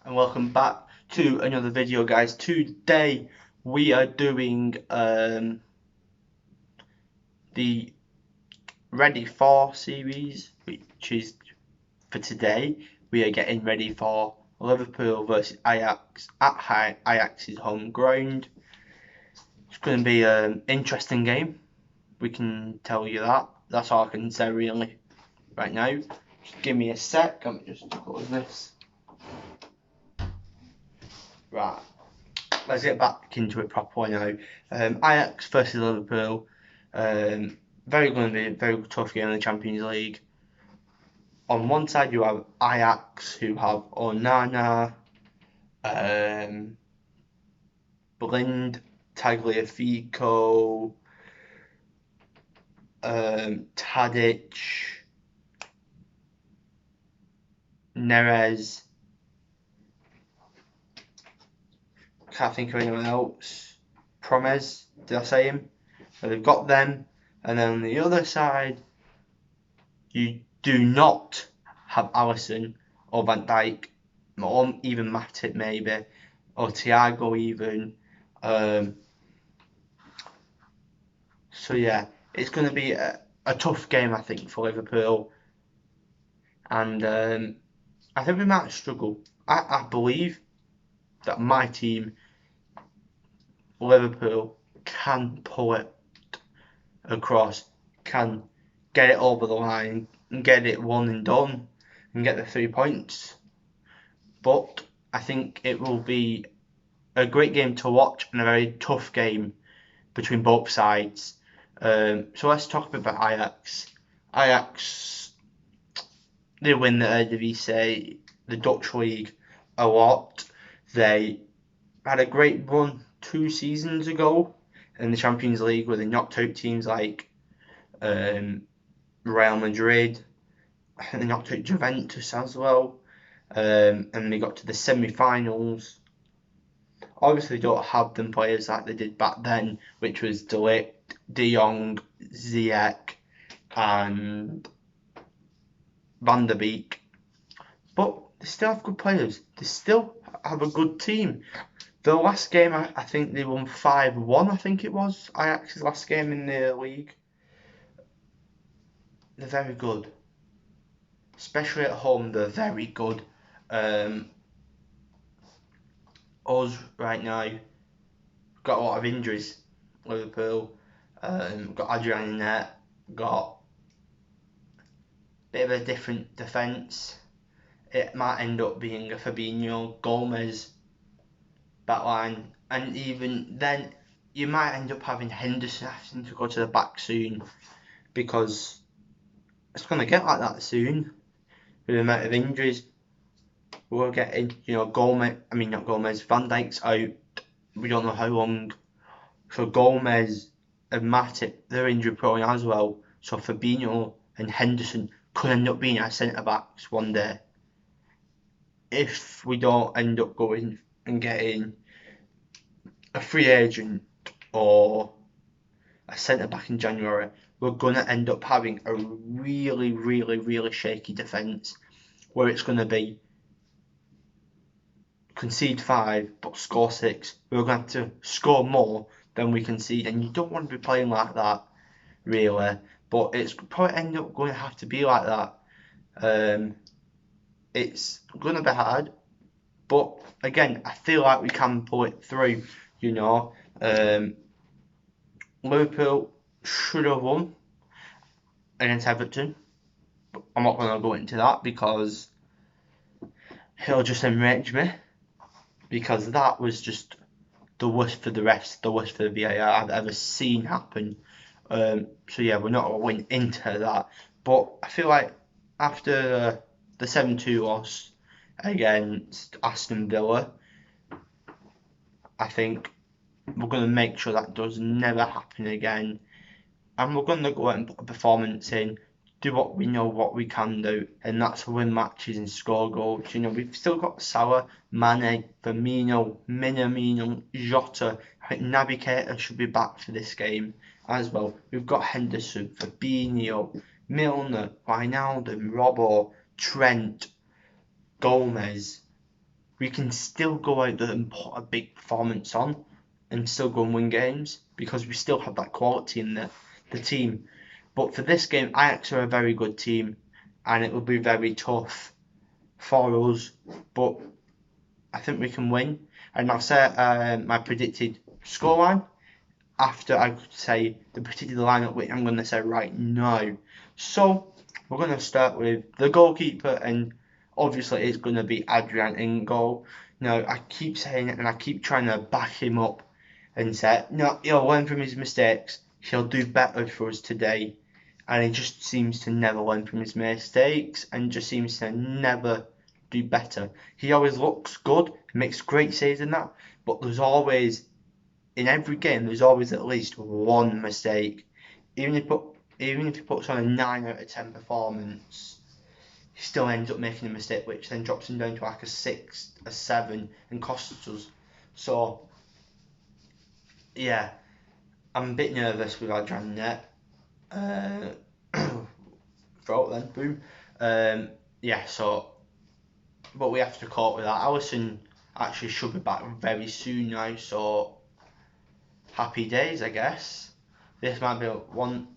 and welcome back to another video, guys. Today we are doing the Ready For series, which is for today. We are getting ready for Liverpool versus Ajax at Ajax's home ground. It's going to be an interesting game. We can tell you that. That's all I can say really right now. Just give me a sec. Let me just close this. Right. Let's get back into it properly now. Ajax versus Liverpool. Very going to be a very tough game in the Champions League. On one side you have Ajax, who have Onana, Blind, Tagliafico, Tadic, Neres. Can't think of anyone else. Promes, did I say him? So they've got them, and then on the other side, you do not have Alisson or Van Dijk, or even Matip maybe, or Thiago even. So yeah, it's going to be a tough game, I think, for Liverpool, and I think we might struggle. I believe that my team, Liverpool, can pull it across, can get it over the line and get it one and done and get the 3 points. But I think it will be a great game to watch and a very tough game between both sides. So let's talk a bit about Ajax. Ajax, they win the Eredivisie, the Dutch league, a lot. They had a great run 2 seasons ago in the Champions League where they knocked out teams like Real Madrid. I think they knocked out Juventus as well. And they got to the semi-finals. Obviously, they don't have them players like they did back then, which was De Ligt, De Jong, Ziyech, and Van der Beek. But they still have good players. They still have a good team. The last game, I think they won 5-1, I think it was. Ajax's last game in the league. They're very good. Especially at home, they're very good. Us right now got a lot of injuries. Liverpool, got Adrian in there, got a bit of a different defence. It might end up being a Fabinho, Gomez backline, and even then you might end up having Henderson having to go to the back soon, because it's going to get like that soon with the amount of injuries we're getting. Not Gomez, Van Dijk's out. We don't know how long. So Gomez and Matip, they're injury prone as well. So Fabinho and Henderson could end up being our centre backs one day if we don't end up going and getting a free agent or a centre back in January. We're gonna end up having a really, really, really shaky defence where it's gonna be concede 5 but score 6. We're going to have to score more than we concede, and you don't want to be playing like that, really. But it's probably end up going to have to be like that. It's going to be hard, but again, I feel like we can pull it through. Liverpool should have won against Everton, but I'm not going to go into that because he'll just enrage me. Because that was just the worst for the refs, the worst for the VAR I've ever seen happen. So yeah, we're not going to win into that. But I feel like after the 7-2 loss against Aston Villa, I think we're going to make sure that does never happen again. And we're going to go out and put a performance in, do what we know what we can do, and that's win matches and score goals. We've still got Salah, Mane, Firmino, Minamino, Jota. I think Navigator should be back for this game as well. We've got Henderson, Fabinho, Milner, Wijnaldum, Robbo, Trent, Gomez. we can still go out there and put a big performance on and still go and win games because we still have that quality in the team. But for this game, Ajax are a very good team and it will be very tough for us. But I think we can win. And I'll say my predicted scoreline after I say the predicted lineup, which I'm going to say right now. So we're going to start with the goalkeeper, and obviously it's going to be Adrian in goal. Now I keep saying it and I keep trying to back him up and say, no, he'll learn from his mistakes. He'll do better for us today. And he just seems to never learn from his mistakes and just seems to never do better. He always looks good, makes great saves in that, but there's always, in every game, there's always at least one mistake. Even if he puts on a 9 out of 10 performance, he still ends up making a mistake, which then drops him down to like a 6, a 7, and costs us. So, yeah, I'm a bit nervous with Adrian net. Throat then, boom. Yeah, so, but we have to cope with that. Alisson actually should be back very soon now, so happy days, I guess. This might be one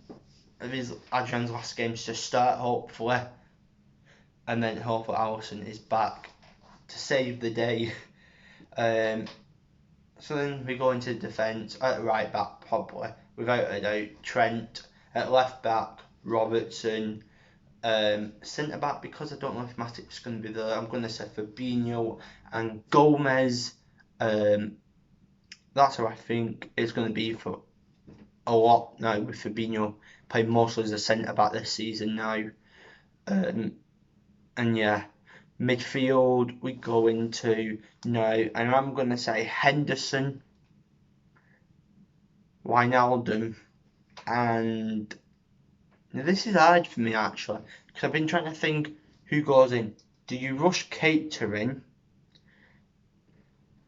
of Adrian's last games to start, hopefully, and then hopefully Alisson is back to save the day. So then we go into defence at right back, probably without a doubt. Trent at left back, Robertson. Centre back, because I don't know if Matip's going to be there, I'm going to say Fabinho and Gomez. That's who I think is going to be for a lot now, with Fabinho playing mostly as a centre back this season now. And yeah, midfield we go into now, and I'm going to say Henderson, Wijnaldum, and now this is hard for me actually, because I've been trying to think who goes in. Do you rush Keita in?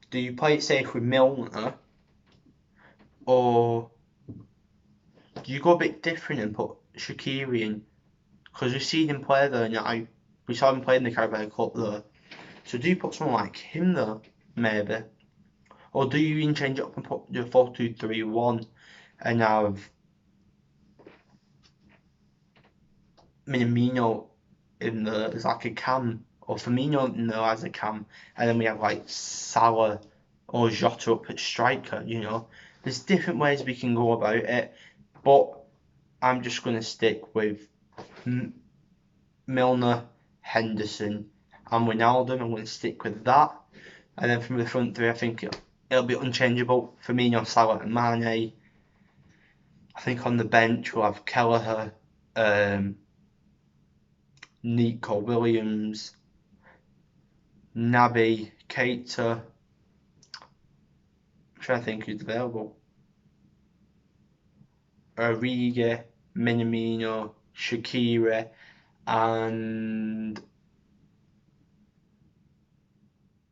Do you play it safe with Milner? Or do you go a bit different and put Shaqiri in? Because we've seen him play there now. We saw him play in the Carabao Cup there. So do you put someone like him there, maybe? Or do you even change it up and put your 4-2-3-1 and have Minamino in there as like a cam, or Firmino in there as a cam, and then we have like Salah or Jota up at striker, you know? There's different ways we can go about it, but I'm just going to stick with Milner, Henderson, and Wijnaldum. I'm going to stick with that. And then from the front three, I think it'll be unchangeable. Firmino, Salah, and Mane. I think on the bench we'll have Kelleher, Nico Williams, Naby, Keita. I'm trying to think who's available. Origi, Minamino, Shaqiri, and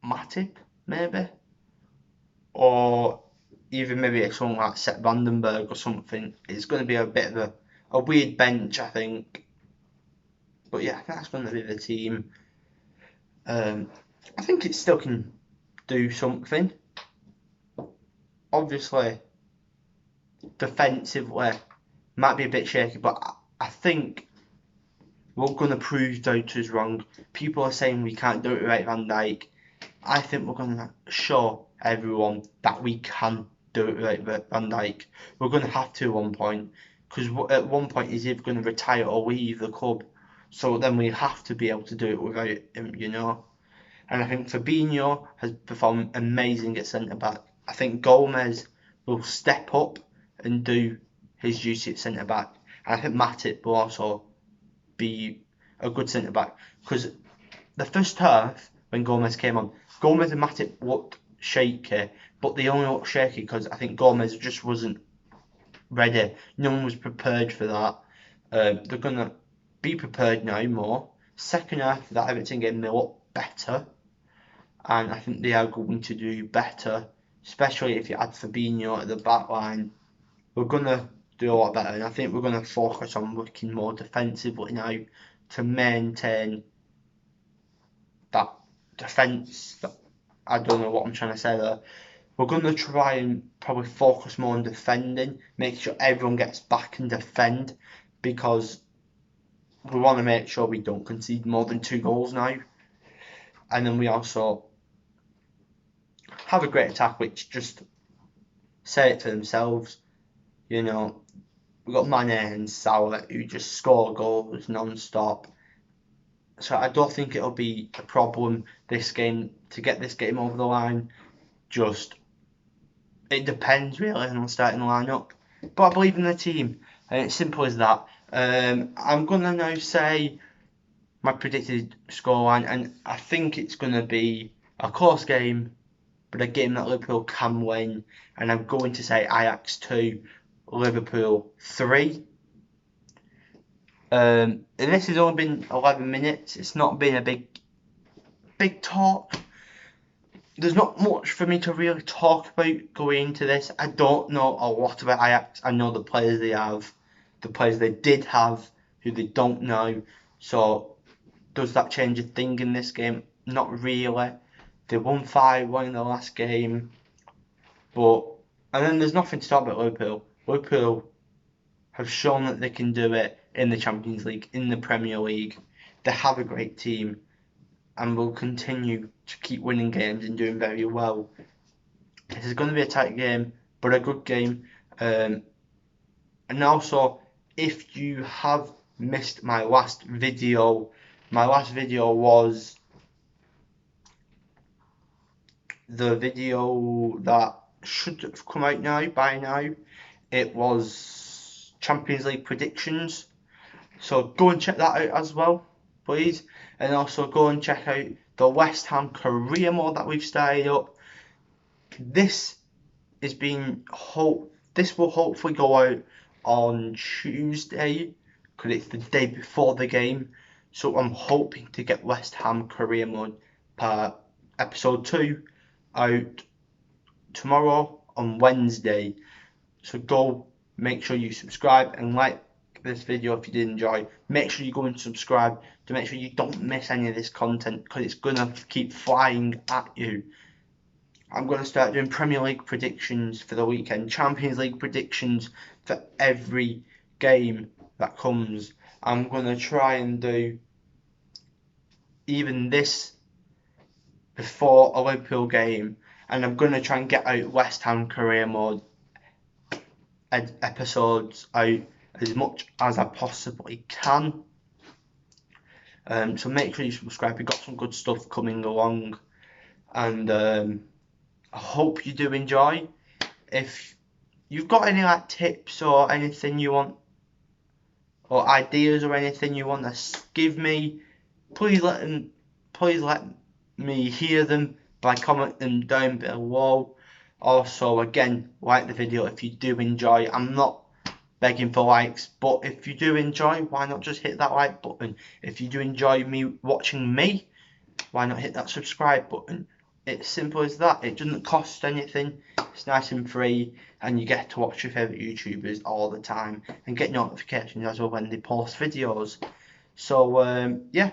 Matip, maybe? Or even maybe someone like Sepp Vandenberg or something. It's going to be a bit of a weird bench, I think. But yeah, that's going to be the team. I think it still can do something. Obviously, defensively, might be a bit shaky, but I think we're going to prove doubters wrong. People are saying we can't do it without Van Dijk. I think we're going to show everyone that we can do it without Van Dijk. We're going to have to at one point, because at one point he's either going to retire or leave the club. So then we have to be able to do it without him, you know. And I think Fabinho has performed amazing at centre back. I think Gomez will step up and do his duty at centre back. And I think Matip will also be a good centre back, because the first half when Gomez came on, Gomez and Matip looked shaky, but they only looked shaky because I think Gomez just wasn't ready. No one was prepared for that. They're gonna be prepared now more. Second half of that Everton game, they look better, and I think they are going to do better, especially if you add Fabinho at the back line. We're gonna do a lot better, and I think we're gonna focus on working more defensively now to maintain that defence I don't know what I'm trying to say there. We're going to try and probably focus more on defending, make sure everyone gets back and defend, because we want to make sure we don't concede more than 2 goals now. And then we also have a great attack, which just say it for themselves. You know, we've got Mane and Salah who just score goals non-stop. So I don't think it'll be a problem this game to get this game over the line. Just, it depends really on the starting lineup. But I believe in the team, and it's simple as that. I'm going to now say my predicted scoreline, and I think it's going to be a close game, but a game that Liverpool can win. And I'm going to say Ajax 2, Liverpool 3. And this has only been 11 minutes. It's not been a big talk. There's not much for me to really talk about going into this. I don't know a lot about Ajax. I know the players they have, the players they did have, who they don't know. So does that change a thing in this game? Not really. They won 5-1 in the last game. And then there's nothing to talk about Liverpool. Liverpool have shown that they can do it in the Champions League, in the Premier League. They have a great team and will continue to keep winning games and doing very well. This is going to be a tight game, but a good game. And also, if you have missed my last video was the video that should have come out by now. It was Champions League predictions. So go and check that out as well, please. And also go and check out the West Ham career mode that we've started up. This will hopefully go out on Tuesday, because it's the day before the game. So I'm hoping to get West Ham career mode episode 2 out tomorrow on Wednesday. So go, make sure you subscribe and like this video if you did enjoy. Make sure you go and subscribe to make sure you don't miss any of this content, because it's gonna keep flying at you. I'm going to start doing Premier League predictions for the weekend, Champions League predictions for every game that comes. I'm going to try and do even this before a Liverpool game, and I'm going to try and get out West Ham career mode episodes out as much as I possibly can. So make sure you subscribe. We've got some good stuff coming along, and I hope you do enjoy. If you've got any tips or anything you want, or ideas or anything you want to give me, please let me hear them by commenting down below. Also, again, like the video if you do enjoy. I'm not begging for likes, but if you do enjoy, why not just hit that like button? If you do enjoy watching me, why not hit that subscribe button? It's simple as that. It doesn't cost anything. It's nice and free, and you get to watch your favourite YouTubers all the time and get notifications as well when they post videos. So yeah,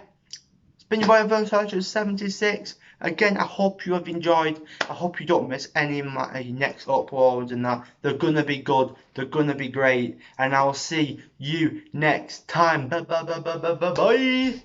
it's been your boy Versace76. Again, I hope you have enjoyed. I hope you don't miss any of my next uploads and that. They're gonna be good. They're gonna be great, and I'll see you next time. Bye.